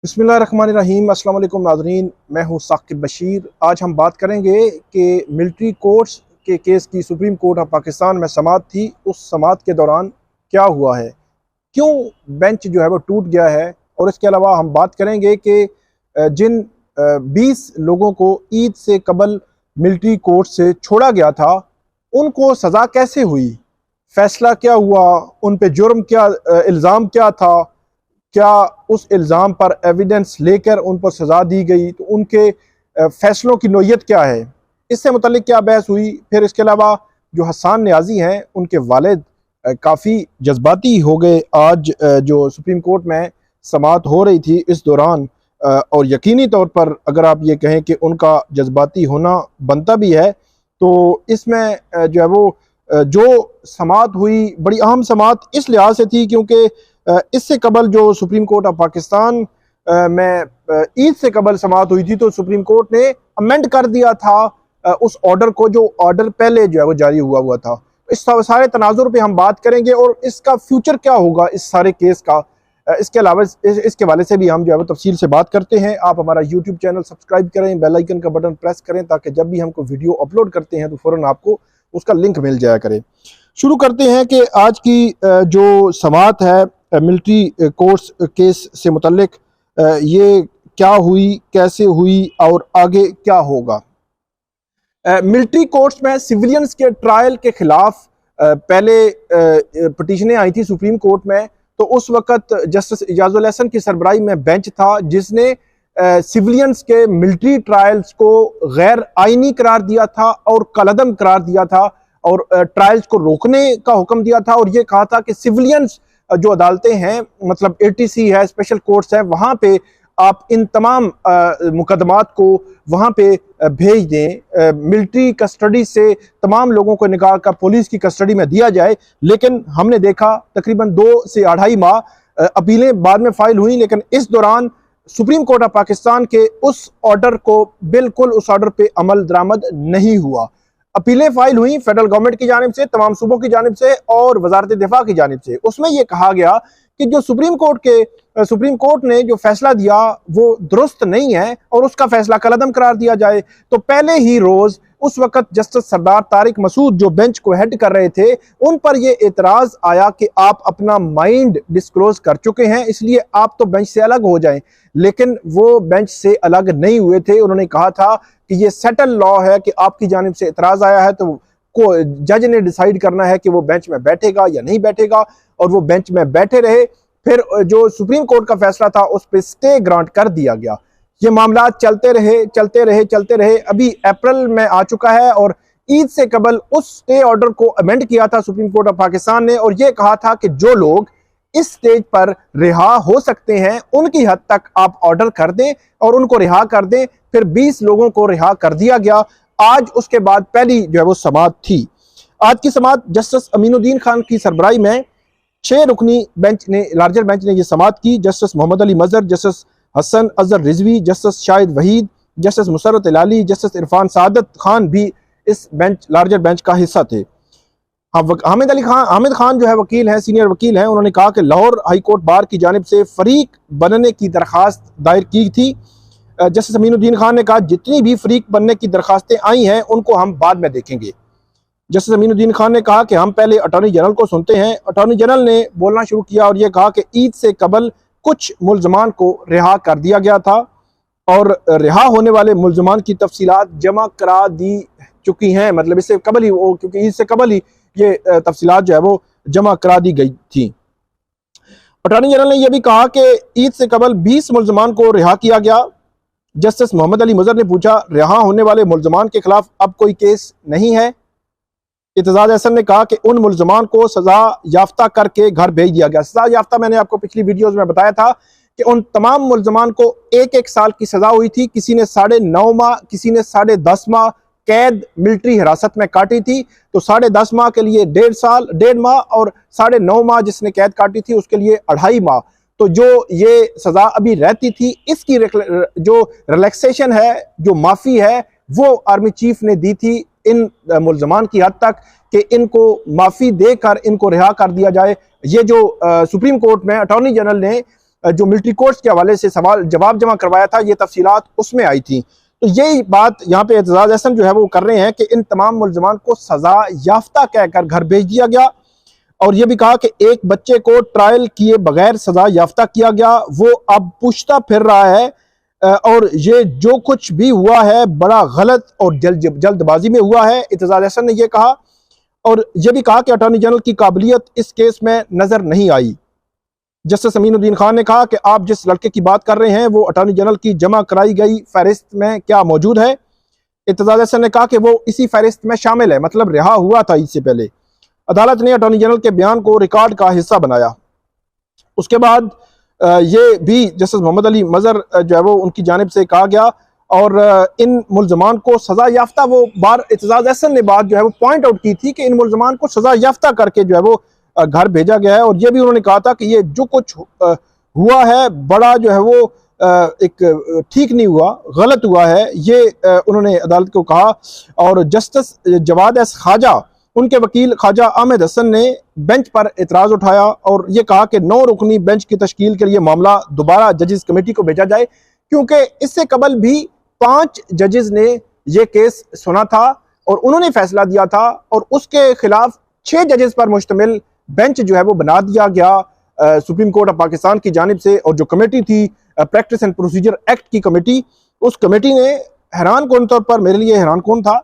बिस्मिल्लाहिर्रहमानिर्रहीम। अस्सलाम वालेकुम नाज़रीन, मैं हूँ साकिब बशीर। आज हम बात करेंगे कि मिलिट्री कोर्ट्स के केस की सुप्रीम कोर्ट ऑफ पाकिस्तान में समाअत थी। उस समाअत के दौरान क्या हुआ है, क्यों बेंच जो है वो टूट गया है, और इसके अलावा हम बात करेंगे कि जिन 20 लोगों को ईद से कबल मिलिट्री कोर्ट से छोड़ा गया था उनको सज़ा कैसे हुई, फैसला क्या हुआ, उन पे जुर्म क्या, इल्ज़ाम क्या था, क्या उस इल्ज़ाम पर एविडेंस लेकर उन पर सज़ा दी गई, तो उनके फैसलों की नोयत क्या है, इससे मुतल्लिक क्या बहस हुई। फिर इसके अलावा जो हसन न्याजी हैं उनके वालिद काफ़ी जज्बाती हो गए आज जो सुप्रीम कोर्ट में समाअत हो रही थी इस दौरान, और यकीनी तौर पर अगर आप ये कहें कि उनका जज्बाती होना बनता भी है, तो इसमें जो है वो जो समाअत हुई बड़ी अहम समाअत इस लिहाज से थी क्योंकि इससे कबल जो सुप्रीम कोर्ट ऑफ पाकिस्तान में ईद से कबल समाअत हुई थी तो सुप्रीम कोर्ट ने अमेंड कर दिया था उस ऑर्डर को, जो ऑर्डर पहले जो है वो जारी हुआ था। इस सारे तनाजुर पे हम बात करेंगे और इसका फ्यूचर क्या होगा इस सारे केस का। इसके अलावा इसके हवाले से भी हम जो है वो तफसील से बात करते हैं। आप हमारा यूट्यूब चैनल सब्सक्राइब करें, बेल आइकन का बटन प्रेस करें ताकि जब भी हमको वीडियो अपलोड करते हैं तो फ़ौरन आपको उसका लिंक मिल जाया करे। शुरू करते हैं कि आज की जो समाअत है मिलिट्री कोर्ट्स केस से मुतल्लिक, ये क्या हुई, कैसे हुई और आगे क्या होगा। मिलिट्री कोर्ट्स में सिविलियंस के ट्रायल के खिलाफ पहले पटिशनें आई थी सुप्रीम कोर्ट में, तो उस वक्त जस्टिस इजाजुल हसन की सरबराही में बेंच था जिसने सिविलियंस के मिलिट्री ट्रायल्स को गैर आइनी करार दिया था और कलअदम करार दिया था और ट्रायल्स को रोकने का हुक्म दिया था, और ये कहा था कि सिविलियंस जो अदालतें हैं, मतलब एटीसी है, स्पेशल कोर्ट्स है, वहां पे आप इन तमाम मुकदमात को वहां पे भेज दें, मिलिट्री कस्टडी से तमाम लोगों को निकाल कर पुलिस की कस्टडी में दिया जाए। लेकिन हमने देखा तकरीबन 2 से 2.5 माह अपीलें बाद में फाइल हुई, लेकिन इस दौरान सुप्रीम कोर्ट ऑफ पाकिस्तान के उस ऑर्डर को बिल्कुल उस ऑर्डर पे अमल दरामद नहीं हुआ। अपीलें फाइल हुई फेडरल गवर्नमेंट की जानिब से, तमाम सूबों की जानिब से और वजारत दिफा की जानिब से। उसमें यह कहा गया कि जो सुप्रीम कोर्ट ने जो फैसला दिया वो दुरुस्त नहीं है और उसका फैसला कलअदम करार दिया जाए। तो पहले ही रोज उस वक्त जस्टिस सरदार तारिक मसूद जो बेंच को हेड कर रहे थे, उन पर यह एतराज आया कि आप अपना माइंड डिस्क्लोज कर चुके हैं, इसलिए आप तो बेंच से अलग हो जाएं। लेकिन वो बेंच से अलग नहीं हुए थे। उन्होंने कहा था कि ये सेटल लॉ है कि आपकी जानिब से एतराज आया है तो को जज ने डिसाइड करना है कि वो बेंच में बैठेगा या नहीं बैठेगा, और वो बेंच में बैठे रहे। फिर जो सुप्रीम कोर्ट का फैसला था उस पर स्टे ग्रांट कर दिया गया। ये मामला चलते रहे। अभी अप्रैल में आ चुका है और ईद से कबल उस स्टे ऑर्डर को अमेंड किया था सुप्रीम कोर्ट ऑफ पाकिस्तान ने, और यह कहा था कि जो लोग इस स्टेज पर रिहा हो सकते हैं उनकी हद तक आप ऑर्डर कर दें और उनको रिहा कर दें। फिर 20 लोगों को रिहा कर दिया गया। आज उसके बाद पहली जो है वो समाअत थी। आज की समाअत जस्टिस अमीनुद्दीन खान की सरबराही में 6 रुकनी लार्जर बेंच ने यह समाअत की। Justice Mohammad Ali Mazhar, justice Hasan Azhar Rizvi, justice Shahid Waheed, justice Musarrat Hilali, justice Irfan Saadat Khan भी इस लार्जर बेंच का हिस्सा थे। हामिद खान जो है वकील हैं, सीनियर वकील हैं, उन्होंने कहा कि लाहौर हाई कोर्ट बार की जानिब से फरीक बनने की दरखास्त दायर की थी। जस्टिस अमीनुद्दीन खान ने कहा जितनी भी फरीक बनने की दरखास्तें आई हैं उनको हम बाद में देखेंगे। जस्टिस अमीनुद्दीन खान ने कहा कि हम पहले अटॉर्नी जनरल को सुनते हैं। अटॉर्नी जनरल ने बोलना शुरू किया और यह कहा कि ईद से कबल कुछ मुल्जमान को रिहा कर दिया गया था और रिहा होने वाले मुल्जमान की तफसीलात जमा करा दी चुकी हैं, मतलब इससे कबल ही वो, क्योंकि ईद से कबल ही ये तफसीलात जो है वो जमा करा दी गई थी। अटॉर्नी जनरल ने यह भी कहा कि ईद से कबल 20 मुल्जमान को रिहा किया गया। जस्टिस मोहम्मद अली मजहर ने पूछा रिहा होने वाले मुल्जमान के खिलाफ अब कोई केस नहीं है। इत्तेजाज अहसन ने कहा कि उन मुल्जमान को सजा याफ्ता करके घर भेज दिया गया। सजा याफ्ता मैंने आपको पिछली वीडियोस में बताया था कि उन तमाम मुल्जमान को 1-1 साल की सजा हुई थी। किसी ने 9.5 माह, किसी ने 10.5 माह कैद मिलिट्री हिरासत में काटी थी, तो 10.5 माह के लिए 1.5 माह और 9.5 माह जिसने कैद काटी थी उसके लिए 2.5 माह। तो जो ये सजा अभी रहती थी इसकी जो रिलैक्सेशन है, जो माफी है, वो आर्मी चीफ ने दी थी इन मुल्जमान की हद तक कि इनको माफी देकर इनको रिहा कर दिया जाए। ये जो सुप्रीम कोर्ट में अटॉर्नी जनरल ने जो मिलिट्री कोर्ट्स के हवाले से सवाल जवाब जमा करवाया था, ये तफसीलात उसमें आई थी। तो यही बात यहाँ पे एतजाज अहसन जो है वो कर रहे हैं कि इन तमाम मुल्ज़िमान को सजा याफ्ता कहकर घर भेज दिया गया, और ये भी कहा कि एक बच्चे को ट्रायल किए बगैर सजा याफ्ता किया गया, वो अब पूछता फिर रहा है, और ये जो कुछ भी हुआ है बड़ा गलत और जल्दबाजी में हुआ है, एतजाज अहसन ने यह कहा। और यह भी कहा कि अटॉर्नी जनरल की काबिलियत इस केस में नजर नहीं आई। जस्टिस अमीनुद्दीन खान ने कहा कि आप जिस लड़के की बात कर रहे हैं वो अटॉर्नी जनरल की जमा कराई गई फहरिस्त में क्या मौजूद है? एतजाज अहसन ने कहा कि वो इसी फहरिस्त में शामिल है, मतलब रिहा हुआ था इससे पहले। अदालत ने अटॉर्नी जनरल के बयान को रिकॉर्ड का हिस्सा बनाया। उसके बाद ये भी जस्टिस मोहम्मद अली मजर जो है वो उनकी जानिब से कहा गया, और इन मुल्ज़मान को सजा याफ्ता, वो बार एतजाज अहसन ने बात जो है वो पॉइंट आउट की थी कि इन मुल्ज़मान को सजा याफ्ता करके जो है वो घर भेजा गया है। और ये भी उन्होंने कहा था कि ये जो कुछ हुआ है बड़ा जो है वो एक ठीक नहीं हुआ, गलत हुआ है, ये उन्होंने अदालत को कहा। और जस्टिस जवाद एस खाजा, उनके वकील ख्वाजा अहमद हसन ने बेंच पर एतराज़ उठाया और ये कहा कि 9 रुकनी बेंच की तश्कील के लिए मामला दोबारा जजेस कमेटी को भेजा जाए, क्योंकि इससे कबल भी 5 जजेस ने यह केस सुना था और उन्होंने फैसला दिया था, और उसके खिलाफ 6 जजेस पर मुश्तमिल बेंच जो है वो बना दिया गया सुप्रीम कोर्ट ऑफ पाकिस्तान की जानिब से। और जो कमेटी थी प्रैक्टिस एंड प्रोसीजर एक्ट की कमेटी, उस कमेटी ने हैरान कौन तौर पर, मेरे लिए हैरान कौन था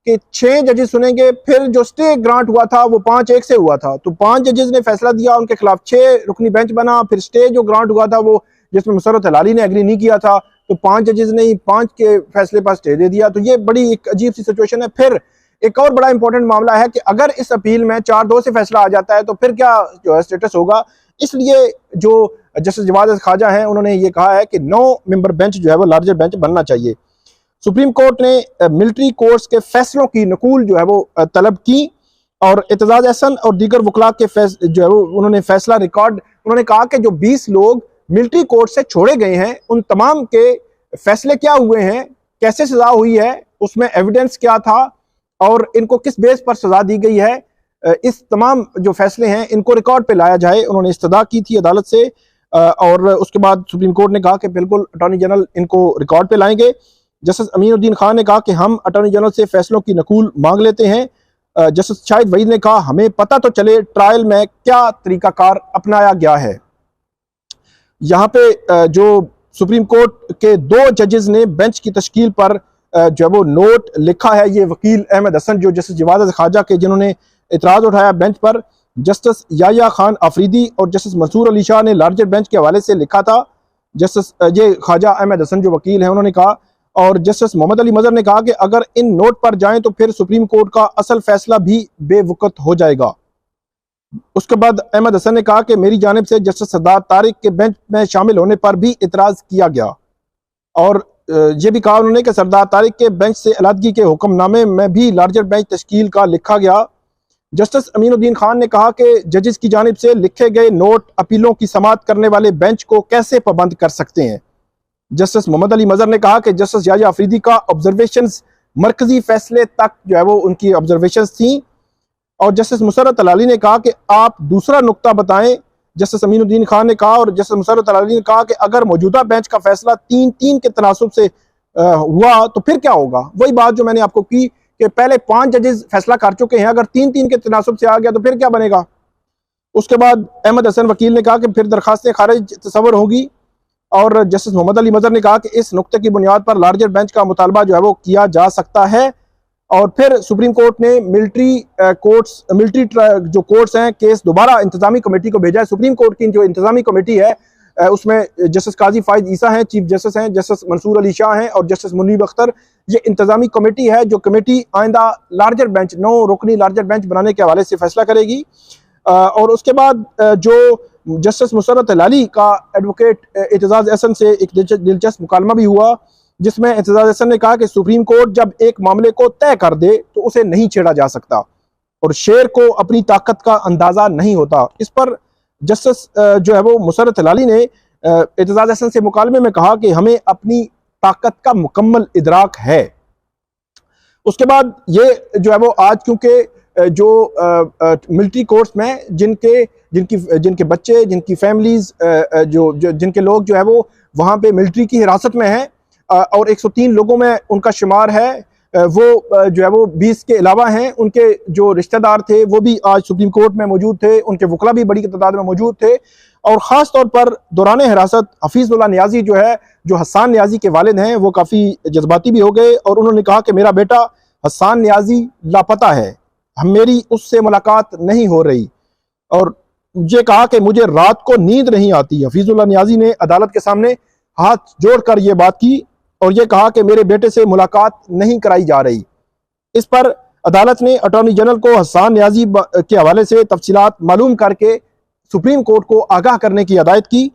कि 6 जजेस सुनेंगे, फिर जो स्टे ग्रांट हुआ था वो 5-1 से हुआ था। तो 5 जजेस ने फैसला दिया, उनके खिलाफ 6 रुकनी बेंच बना, फिर स्टे जो ग्रांट हुआ था वो जिसमें मुसर्रत हलाली ने एग्री नहीं किया था, तो 5 जजेस ने 5 के फैसले पर स्टे दे दिया। तो ये बड़ी एक अजीब सी सिचुएशन है। फिर एक और बड़ा इंपॉर्टेंट मामला है कि अगर इस अपील में 4-2 से फैसला आ जाता है तो फिर क्या जो है स्टेटस होगा। इसलिए जो जस्टिस जवाद खाजा हैं उन्होंने ये कहा है कि 9 मेंबर बेंच जो है वो लार्जर बेंच बनना चाहिए। सुप्रीम कोर्ट ने मिलिट्री कोर्ट्स के फैसलों की नकूल जो है वो तलब की, और एतजाज अहसन और दीगर वकला के जो है वो उन्होंने फैसला रिकॉर्ड, उन्होंने कहा कि जो 20 लोग मिलिट्री कोर्ट से छोड़े गए हैं उन तमाम के फैसले क्या हुए हैं, कैसे सजा हुई है, उसमें एविडेंस क्या था और इनको किस बेस पर सजा दी गई है, इस तमाम जो फैसले हैं इनको रिकॉर्ड पे लाया जाए। उन्होंने इस्तदा की थी अदालत से, और उसके बाद सुप्रीम कोर्ट ने कहा कि बिल्कुल अटॉर्नी जनरल इनको रिकॉर्ड पे लाएंगे। जस्टिस अमीनुद्दीन खान ने कहा कि हम अटॉर्नी जनरल से फैसलों की नकूल मांग लेते हैं। जस्टिस शाहिद वहीद ने कहा हमें पता तो चले ट्रायल में क्या तरीकाकार अपनाया गया है। यहाँ पे जो सुप्रीम कोर्ट के 2 जजेस ने बेंच की तश्कील पर जो है वो नोट लिखा है, ये वकील अहमद हसन जो जस्टिस जवाद खाजा के जिन्होंने इतराज उठाया बेंच पर, जस्टिस याया खान अफरीदी और जस्टिस मंसूर अली शाह ने लार्जर बेंच के हवाले से लिखा था। जस्टिस ये ख्वाजा अहमद हसन जो वकील हैं उन्होंने कहा, और जस्टिस मोहम्मद अली मजर ने कहा कि अगर इन नोट पर जाएं तो फिर सुप्रीम कोर्ट का असल फैसला भी बेवकूफ हो जाएगा। उसके बाद अहमद हसन ने कहा कि मेरी जानिब से जस्टिस सरदार तारिक के बेंच में शामिल होने पर भी इतराज किया गया, और ये भी कहा उन्होंने कि सरदार तारिक के बेंच से अलहदगी के हुक्मनामे में भी लार्जर बेंच तश्कील का लिखा गया। जस्टिस अमीनुद्दीन खान ने कहा कि जजेस की जानिब से लिखे गए नोट अपीलों की समाअत करने वाले बेंच को कैसे पाबंद कर सकते हैं। जस्टिस मोहम्मद अली मजर ने कहा कि जस्टिस याया अफरीदी का ऑब्जर्वेशंस मरकजी फैसले तक जो है वो उनकी ऑब्जर्वेशंस थी, और जस्टिस मुसर्रत हलाली ने कहा कि आप दूसरा नुक्ता बताएं। जस्टिस अमीनुद्दीन खान ने कहा और जस्टिस मुसर्रत हलाली ने कहा कि अगर मौजूदा बेंच का फैसला 3-3 के तनासुब से हुआ तो फिर क्या होगा। वही बात जो मैंने आपको की कि पहले 5 जजेस फैसला कर चुके हैं, अगर 3-3 के तनासुब से आ गया तो फिर क्या बनेगा। उसके बाद अहमद हसन वकील ने कहा कि फिर दरखास्तें खारिज तस्वर होगी, और जस्टिस मोहम्मद अली मजर ने कहा कि इस नुक्ते की बुनियाद पर लार्जर बेंच का मुतालबा जो है वो किया जा सकता है। और फिर सुप्रीम कोर्ट ने मिलिट्री जो कोर्ट्स हैं केस दोबारा इंतजामी कमेटी को भेजा है। सुप्रीम कोर्ट की जो इंतजामी कमेटी है उसमें जस्टिस काजी फाइज ईसा हैं, चीफ जस्टिस हैं, जस्टिस मंसूर अली शाह हैं और जस्टिस मुनीब अख्तर। ये इंतजामी कमेटी है जो कमेटी आइंदा लार्जर बेंच 9 रुकनी लार्जर बेंच बनाने के हवाले से फैसला करेगी। और उसके बाद जो जस्टिस मुसर्रत हलाली का एडवोकेट एतजाज अहसन से एक दिलचस्प मुकालमा भी हुआ, जिसमें एतजाज अहसन ने कहा कि सुप्रीम कोर्ट जब एक मामले को तय कर दे तो उसे नहीं छेड़ा जा सकता और शेर को अपनी ताकत का अंदाजा नहीं होता। इस पर जस्टिस जो है वो मुसर्रत हलाली ने एतजाज अहसन से मुकालमे में कहा कि हमें अपनी ताकत का मुकम्मल इदराक है। उसके बाद ये जो है वो आज क्योंकि जो मिलिट्री कोर्ट्स में जिनके बच्चे, जिनकी फैमिलीज, जिनके लोग जो है वो वहाँ पे मिलिट्री की हिरासत में हैं, और 103 लोगों में उनका शुमार है, वो जो है वो 20 के अलावा हैं। उनके जो रिश्तेदार थे वो भी आज सुप्रीम कोर्ट में मौजूद थे, उनके वकला भी बड़ी तादाद में मौजूद थे। और ख़ास तौर पर दौरान हिरासत हफीज़ुल्लाह नियाज़ी जो है, जो हसन नियाज़ी के वालिद हैं, वो काफ़ी जज्बाती भी हो गए और उन्होंने कहा कि मेरा बेटा हसन नियाज़ी लापता है, मेरी उससे मुलाकात नहीं हो रही, और ये कहा कि मुझे रात को नींद नहीं आती। हफीज़ुल्लाह नियाज़ी ने अदालत के सामने हाथ जोड़कर ये बात की और ये कहा कि मेरे बेटे से मुलाकात नहीं कराई जा रही। इस पर अदालत ने अटॉर्नी जनरल को हसन नियाज़ी के हवाले से तफसीलात मालूम करके सुप्रीम कोर्ट को आगाह करने की हिदायत की।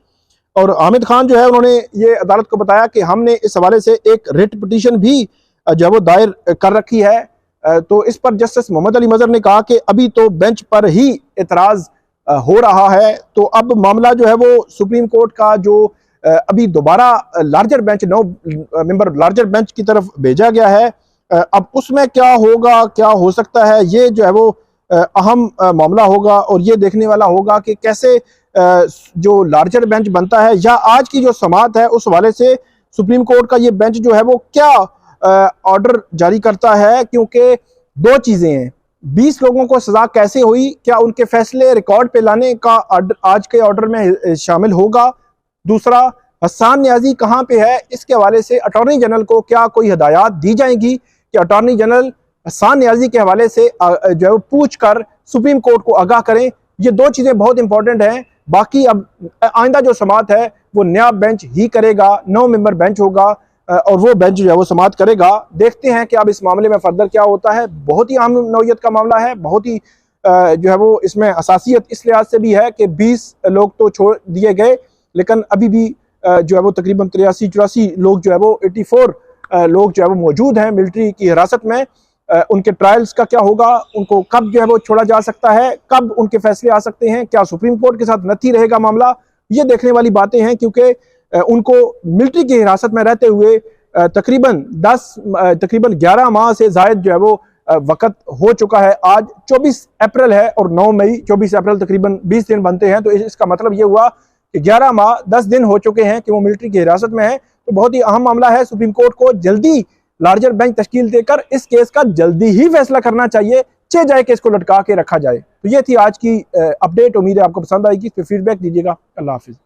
और हामिद खान जो है उन्होंने ये अदालत को बताया कि हमने इस हवाले से एक रिट पिटीशन भी जो है वो दायर कर रखी है। तो इस पर जस्टिस मोहम्मद अली मजहर ने कहा कि अभी तो बेंच पर ही एतराज़ हो रहा है, तो अब मामला जो है वो सुप्रीम कोर्ट का जो अभी दोबारा larger bench, 9 member larger bench की तरफ भेजा गया है, अब उसमें क्या होगा, क्या हो सकता है, ये जो है वो अहम मामला होगा। और ये देखने वाला होगा कि कैसे जो लार्जर बेंच बनता है या आज की जो समाअत है उस हवाले से सुप्रीम कोर्ट का ये बेंच जो है वो क्या ऑर्डर जारी करता है। क्योंकि दो चीज़ें हैं, 20 लोगों को सजा कैसे हुई, क्या उनके फैसले रिकॉर्ड पे लाने का आज के ऑर्डर में शामिल होगा। दूसरा, हसन नियाज़ी कहाँ पे है, इसके हवाले से अटॉर्नी जनरल को क्या कोई हिदायत दी जाएंगी कि अटॉर्नी जनरल हसन नियाज़ी के हवाले से जो है वो पूछ कर सुप्रीम कोर्ट को आगाह करें। ये दो चीज़ें बहुत इंपॉर्टेंट हैं। बाकी अब आइंदा जो समाअत है वो नया बेंच ही करेगा, 9 मेंबर बेंच होगा और वो बेंच जो है वो समाअत करेगा। देखते हैं कि अब इस मामले में फर्दर क्या होता है। बहुत ही अहम नौयत का मामला है, बहुत ही जो है वो इसमें हसासियत इस लिहाज से भी है कि 20 लोग तो छोड़ दिए गए, लेकिन अभी भी जो है वो तकरीबन 83-84 लोग जो है वो 84 लोग जो है वो मौजूद हैं मिलिट्री की हिरासत में। उनके ट्रायल्स का क्या होगा, उनको कब जो है वो छोड़ा जा सकता है, कब उनके फैसले आ सकते हैं, क्या सुप्रीम कोर्ट के साथ नथी रहेगा मामला, ये देखने वाली बातें हैं। क्योंकि उनको मिलिट्री की हिरासत में रहते हुए तकरीबन 11 माह से ज़ायद जो है वो वक्त हो चुका है। आज 24 अप्रैल है और 9 मई, 24 अप्रैल तकरीबन 20 दिन बनते हैं। तो इसका मतलब ये हुआ कि 11 माह 10 दिन हो चुके हैं कि वो मिलिट्री की हिरासत में है। तो बहुत ही अहम मामला है। सुप्रीम कोर्ट को जल्दी लार्जर बेंच तश्कील देकर इस केस का जल्दी ही फैसला करना चाहिए, जाए कि इसको लटका के रखा जाए। तो ये थी आज की अपडेट। उम्मीद है आपको पसंद आएगी। इस पर फीडबैक दीजिएगा। अल्लाह हाफिज़।